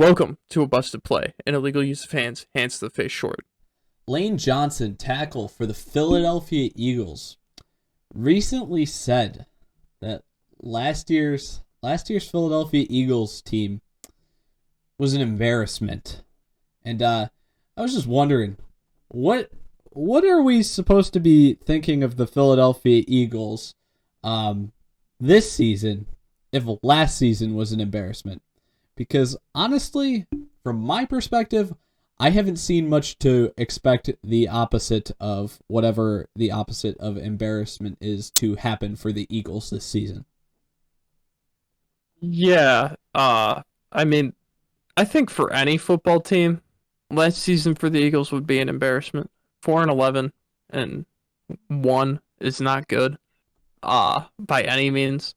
Welcome to a busted play. An illegal use of hands to the face short. Lane Johnson, tackle for the Philadelphia Eagles, recently said that last year's Philadelphia Eagles team was an embarrassment. And I was just wondering, what are we supposed to be thinking of the Philadelphia Eagles this season if last season was an embarrassment? Because honestly, from my perspective, I haven't seen much to expect the opposite of whatever the opposite of embarrassment is to happen for the Eagles this season. Yeah, I mean, I think for any football team, last season for the Eagles would be an embarrassment. 4-11 and 1 is not good, by any means.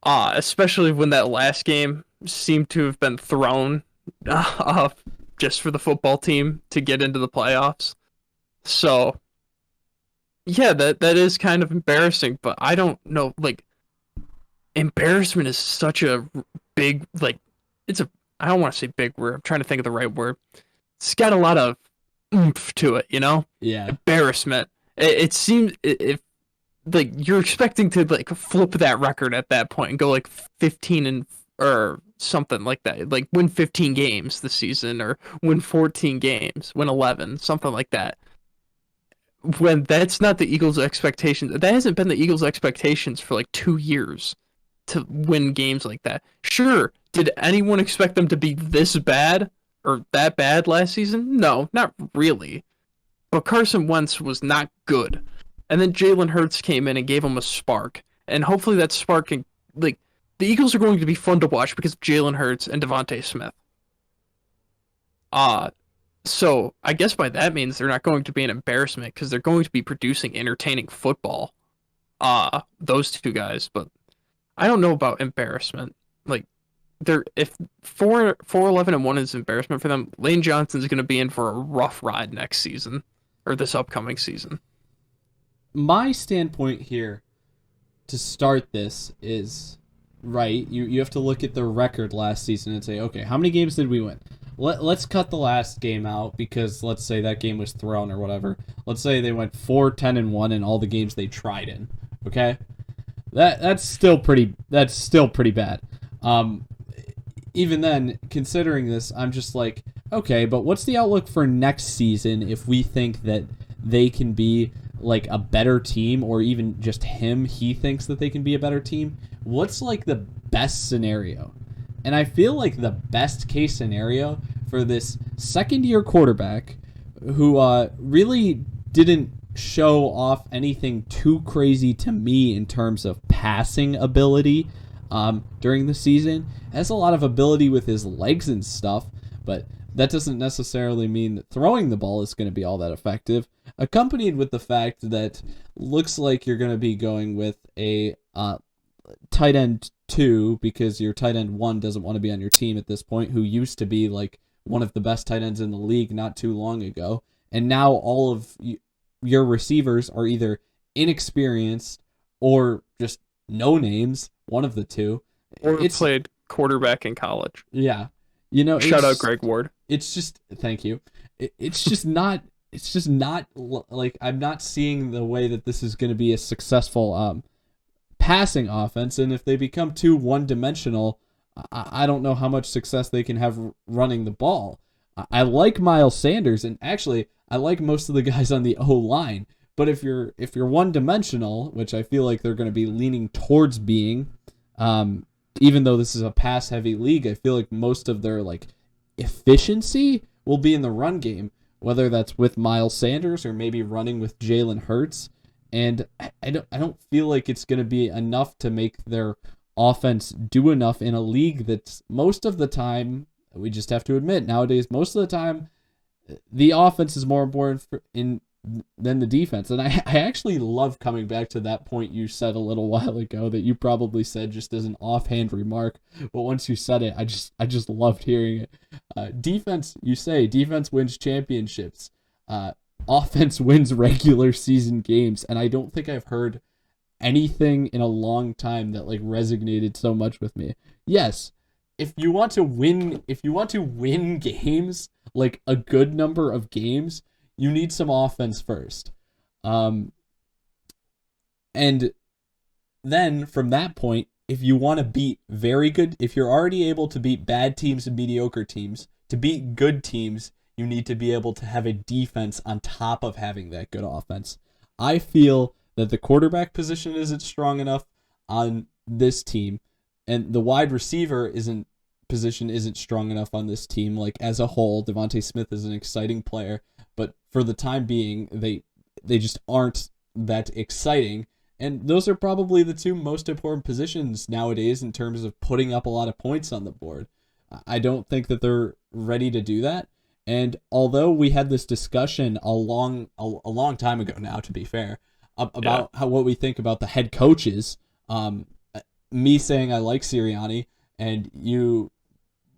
Especially when that last game seemed to have been thrown, uh, just for the football team to get into the playoffs. So, yeah, that is kind of embarrassing, but I don't know, like, embarrassment is such a big, like, it's a, I don't want to say big word. I'm trying to think of the right word. It's got a lot of oomph to it, you know? Yeah. Embarrassment. It seems, if, like, you're expecting to, like, flip that record at that point and go, like, 15 and, or something like that. Like, win 15 games this season, or win 14 games, win 11, something like that. When that's not the Eagles' expectations, that hasn't been the Eagles' expectations for, like, 2 years to win games like that. Sure, did anyone expect them to be this bad or that bad last season? No, not really. But Carson Wentz was not good. And then Jalen Hurts came in and gave him a spark. And hopefully that spark can, like, the Eagles are going to be fun to watch because of Jalen Hurts and Devontae Smith. Uh, so I guess by that means they're not going to be an embarrassment because they're going to be producing entertaining football. Those two guys, but I don't know about embarrassment. Like, they're if 4-11-1 is embarrassment for them, Lane Johnson's going to be in for a rough ride next season or this upcoming season. My standpoint here to start this is right. You have to look at the record last season and say, okay, how many games did we win? Let's cut the last game out because let's say that game was thrown or whatever. Let's say they went 4-10-1 in all the games they tried in. Okay, that's still pretty bad. Even then, considering this, I'm just like, okay, but what's the outlook for next season if we think that they can be like a better team, or even just he thinks that they can be a better team? What's like the best scenario? And I feel like the best case scenario for this second-year quarterback who really didn't show off anything too crazy to me in terms of passing ability during the season, has a lot of ability with his legs and stuff, but that doesn't necessarily mean that throwing the ball is going to be all that effective, accompanied with the fact that looks like you're going to be going with a tight end 2 because your tight end 1 doesn't want to be on your team at this point, who used to be like one of the best tight ends in the league not too long ago. And now all of your receivers are either inexperienced or just no names, one of the two. Or played quarterback in college. Yeah. Shout out Greg Ward. It's just, thank you. It's just not like, I'm not seeing the way that this is going to be a successful passing offense. And if they become too one-dimensional, I don't know how much success they can have running the ball. I like Miles Sanders, and actually I like most of the guys on the O-line. But if you're one-dimensional, which I feel like they're going to be leaning towards being, even though this is a pass-heavy league, I feel like most of their like efficiency will be in the run game, whether that's with Miles Sanders or maybe running with Jalen Hurts. And I don't feel like it's going to be enough to make their offense do enough in a league that's most of the time, we just have to admit nowadays, most of the time, the offense is more important than the defense. And I actually love coming back to that point you said a little while ago that you probably said just as an offhand remark, but once you said it, I just loved hearing it. Defense wins championships. Offense wins regular season games, and I don't think I've heard anything in a long time that like resonated so much with me. Yes, if you want to win games, like a good number of games, you need some offense first. Um, and then from that point, if you want to beat very good, if you're already able to beat bad teams and mediocre teams, to beat good teams, you need to be able to have a defense on top of having that good offense. I feel that the quarterback position isn't strong enough on this team, and the wide receiver position isn't strong enough on this team. Like as a whole, Devontae Smith is an exciting player, but for the time being, they just aren't that exciting. And those are probably the two most important positions nowadays in terms of putting up a lot of points on the board. I don't think that they're ready to do that. And although we had this discussion a long time ago now, to be fair, about what we think about the head coaches, me saying I like Sirianni and you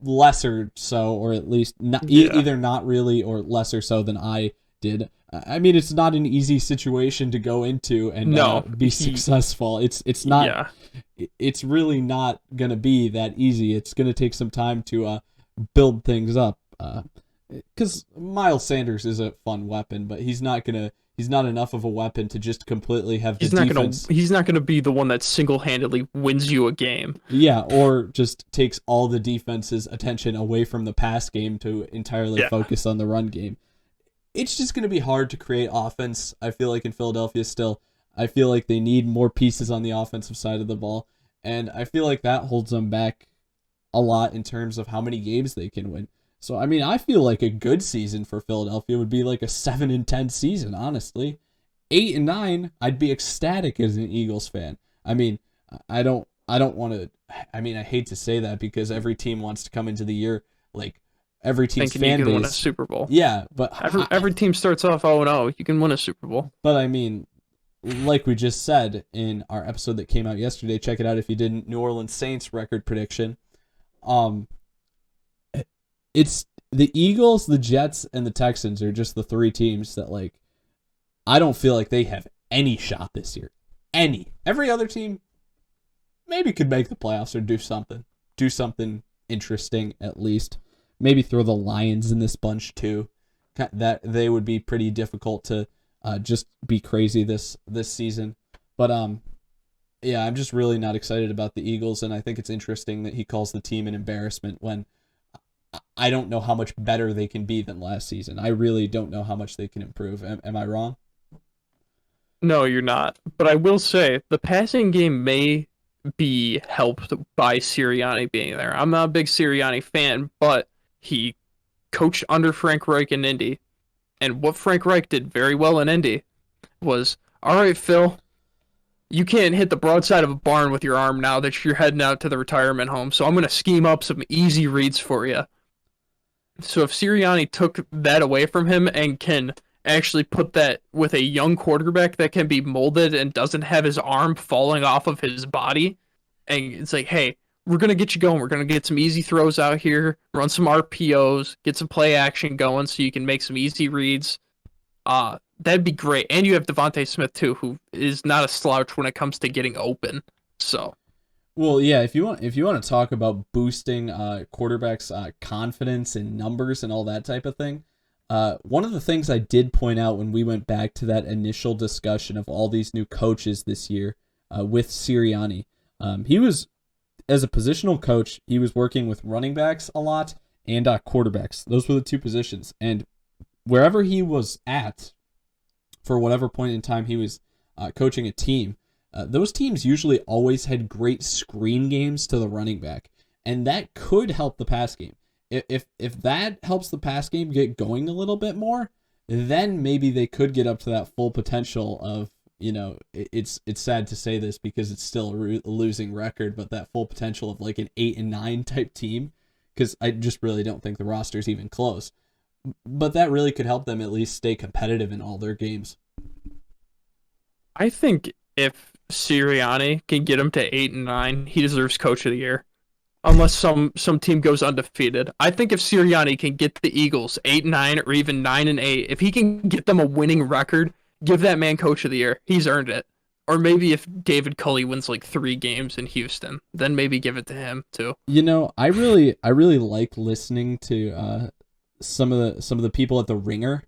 lesser so, or at least not, either not really or lesser so than I did. I mean, it's not an easy situation to go into and be successful. It's not. Yeah. It's really not gonna be that easy. It's gonna take some time to build things up. Because Miles Sanders is a fun weapon, but he's not enough of a weapon to just completely have the defense. He's not gonna be the one that single-handedly wins you a game. Yeah, or just takes all the defense's attention away from the pass game to entirely focus on the run game. It's just going to be hard to create offense, I feel like, in Philadelphia still. I feel like they need more pieces on the offensive side of the ball, and I feel like that holds them back a lot in terms of how many games they can win. So, I mean, I feel like a good season for Philadelphia would be like a 7-10 season, honestly. 8-9, I'd be ecstatic as an Eagles fan. I mean, I don't want to... I mean, I hate to say that because every team wants to come into the year like... Every team's thinking fan you can base. Win a Super Bowl. Yeah, but every team starts off 0-0. You can win a Super Bowl. But I mean, like we just said in our episode that came out yesterday, check it out if you didn't. New Orleans Saints record prediction. It's the Eagles, the Jets, and the Texans are just the three teams that like. I don't feel like they have any shot this year. Every other team maybe could make the playoffs or do something interesting at least. Maybe throw the Lions in this bunch too. That they would be pretty difficult to just be crazy this season. But yeah, I'm just really not excited about the Eagles, and I think it's interesting that he calls the team an embarrassment when I don't know how much better they can be than last season. I really don't know how much they can improve. Am I wrong? No, you're not. But I will say the passing game may be helped by Sirianni being there. I'm not a big Sirianni fan, but he coached under Frank Reich in Indy. And what Frank Reich did very well in Indy was, all right, Phil, you can't hit the broadside of a barn with your arm now that you're heading out to the retirement home. So I'm going to scheme up some easy reads for you. So if Sirianni took that away from him and can actually put that with a young quarterback that can be molded and doesn't have his arm falling off of his body, and it's like, hey, we're going to get you going. We're going to get some easy throws out here, run some RPOs, get some play action going so you can make some easy reads. That'd be great. And you have Devontae Smith, too, who is not a slouch when it comes to getting open. So, well, yeah, if you want to talk about boosting quarterbacks' confidence and numbers and all that type of thing, one of the things I did point out when we went back to that initial discussion of all these new coaches this year with Sirianni, he was... As a positional coach, he was working with running backs a lot and quarterbacks. Those were the two positions. And wherever he was at, for whatever point in time he was coaching a team, those teams usually always had great screen games to the running back. And that could help the pass game. If that helps the pass game get going a little bit more, then maybe they could get up to that full potential of, you know, it's sad to say this because it's still a losing record, but that full potential of like an 8-9 type team, because I just really don't think the roster's even close. But that really could help them at least stay competitive in all their games. I think if Sirianni can get him to 8-9, he deserves Coach of the Year. Unless some team goes undefeated. I think if Sirianni can get the Eagles 8-9 or even 9-8, if he can get them a winning record, give that man Coach of the Year. He's earned it. Or maybe if David Culley wins like 3 games in Houston, then maybe give it to him too. I really like listening to some of the people at the Ringer,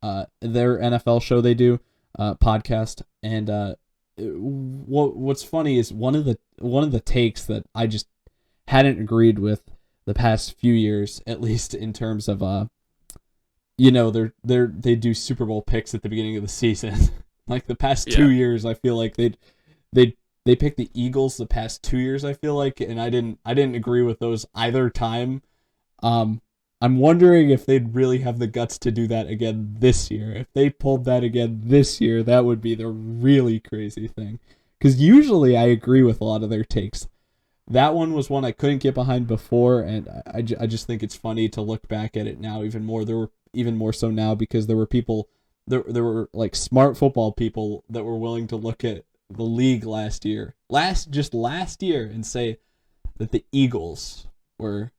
their NFL show they do, podcast, and what's funny is one of the takes that I just hadn't agreed with the past few years, at least in terms of they do Super Bowl picks at the beginning of the season. Like the past 2 years, I feel like they picked the Eagles the past 2 years. I feel like, and I didn't agree with those either time. I'm wondering if they'd really have the guts to do that again this year. If they pulled that again this year, that would be the really crazy thing. Because usually I agree with a lot of their takes. That one was one I couldn't get behind before, and I just think it's funny to look back at it now even more. There were even more so now because there were people, there were like smart football people that were willing to look at the league last year, last year, and say that the Eagles were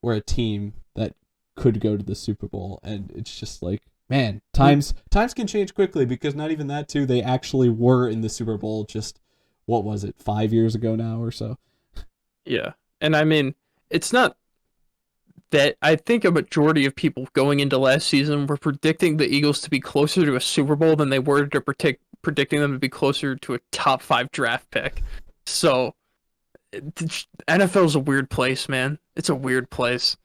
a team that could go to the Super Bowl, and it's just like, man, times can change quickly because not even that too, they actually were in the Super Bowl just, what was it, 5 years ago now or so. Yeah. And I mean, it's not that I think a majority of people going into last season were predicting the Eagles to be closer to a Super Bowl than they were to predicting them to be closer to a top 5 draft pick. So NFL's a weird place, man. It's a weird place.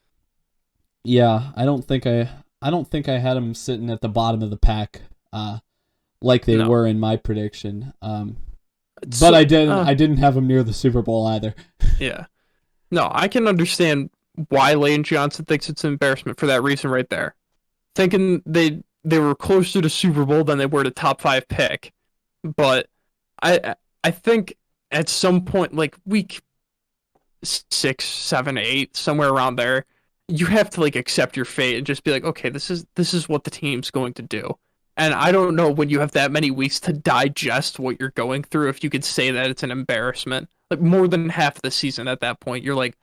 Yeah, I don't think I had them sitting at the bottom of the pack, like they No. were in my prediction. But So, I didn't have them near the Super Bowl either. yeah. No, I can understand why Lane Johnson thinks it's an embarrassment for that reason right there. Thinking they were closer to Super Bowl than they were to top 5 pick. But I think at some point, like week 6, 7, 8, somewhere around there, you have to like accept your fate and just be like, okay, this is what the team's going to do. And I don't know when you have that many weeks to digest what you're going through if you could say that it's an embarrassment. Like more than half the season at that point, you're like,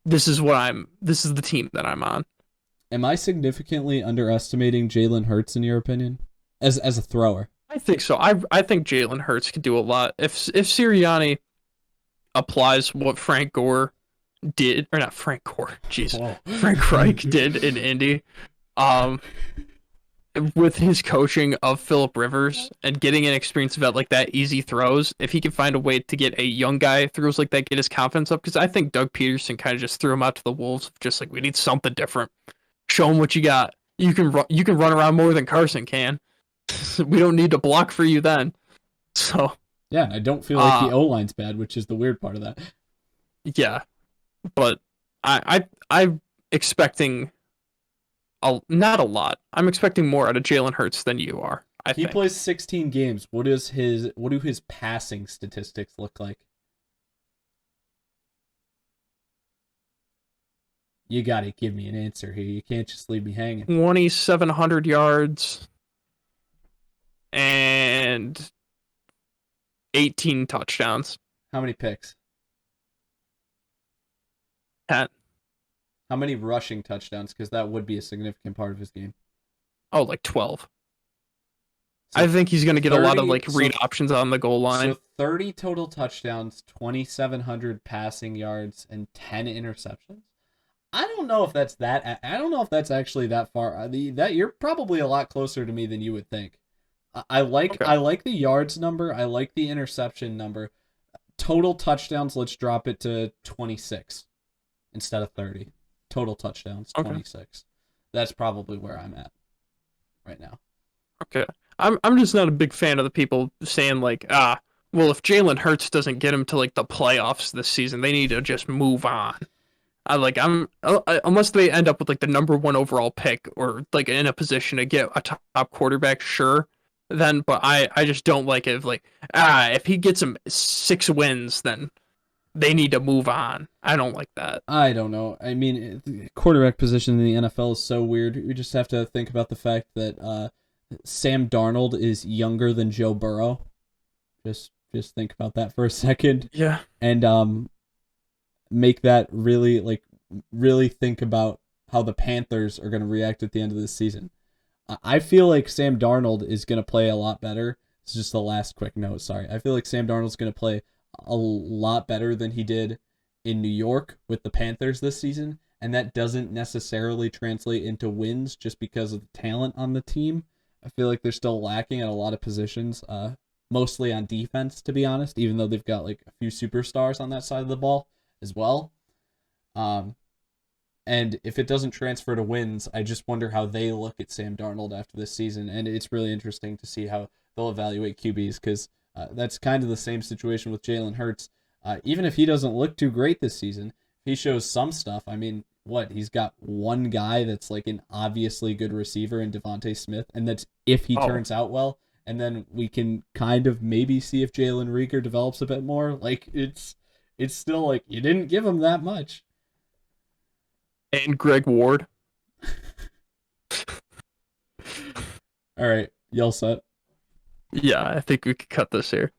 this is the team that I'm on. Am I significantly underestimating Jalen Hurts in your opinion, as a thrower? I think so. I think Jalen Hurts could do a lot if Sirianni applies what Frank Gore did, or not Frank Gore, jeez, Whoa. Frank Reich did in Indy, um, with his coaching of Phillip Rivers and getting an experience about like that easy throws. If he can find a way to get a young guy throws like that, get his confidence up, because I think Doug Peterson kind of just threw him out to the wolves, just like we need something different. Show him what you got. You can run around more than Carson can. We don't need to block for you then. So Yeah, I don't feel like the O-line's bad, which is the weird part of that. yeah, but I'm expecting not a lot. I'm expecting more out of Jalen Hurts than you are. I He think. plays 16 games. What do his passing statistics look like? You gotta give me an answer here. You can't just leave me hanging. 2,700 yards and 18 touchdowns. How many picks? 10. How many rushing touchdowns? Because that would be a significant part of his game. Oh, like 12. So I think he's going to get a lot of 30 like read options on the goal line. So 30 total touchdowns, 2,700 passing yards, and 10 interceptions. I don't know if that's that. I don't know if that's actually that far. That you're probably a lot closer to me than you would think. I like the yards number. I like the interception number. Total touchdowns, let's drop it to 26 instead of 30. Total touchdowns, 26. That's probably where I'm at right now. Okay. I'm just not a big fan of the people saying like, well, if Jalen Hurts doesn't get him to like the playoffs this season, they need to just move on. Unless they end up with like the number 1 overall pick or like in a position to get a top quarterback, sure. Then, but I just don't like it. Like, if he gets him 6 wins, then they need to move on. I don't like that. I don't know. I mean, the quarterback position in the NFL is so weird. We just have to think about the fact that Sam Darnold is younger than Joe Burrow. Just think about that for a second. Yeah. And make that really think about how the Panthers are going to react at the end of this season. I feel like Sam Darnold is going to play a lot better It's just the last quick note. Sorry, I feel like Sam Darnold's going to play a lot better than he did in New York with the Panthers this season, and that doesn't necessarily translate into wins just because of the talent on the team. I feel like they're still lacking at a lot of positions, mostly on defense, to be honest, even though they've got like a few superstars on that side of the ball as well. Um, and if it doesn't transfer to wins, I just wonder how they look at Sam Darnold after this season. And it's really interesting to see how they'll evaluate QBs because that's kind of the same situation with Jalen Hurts. Even if he doesn't look too great this season, if he shows some stuff. I mean, what? He's got one guy that's like an obviously good receiver in Devontae Smith, and that's if he Oh, turns out well. And then we can kind of maybe see if Jalen Reagor develops a bit more. Like it's still like you didn't give him that much. and Greg Ward. All right, y'all set. Yeah, I think we could cut this here.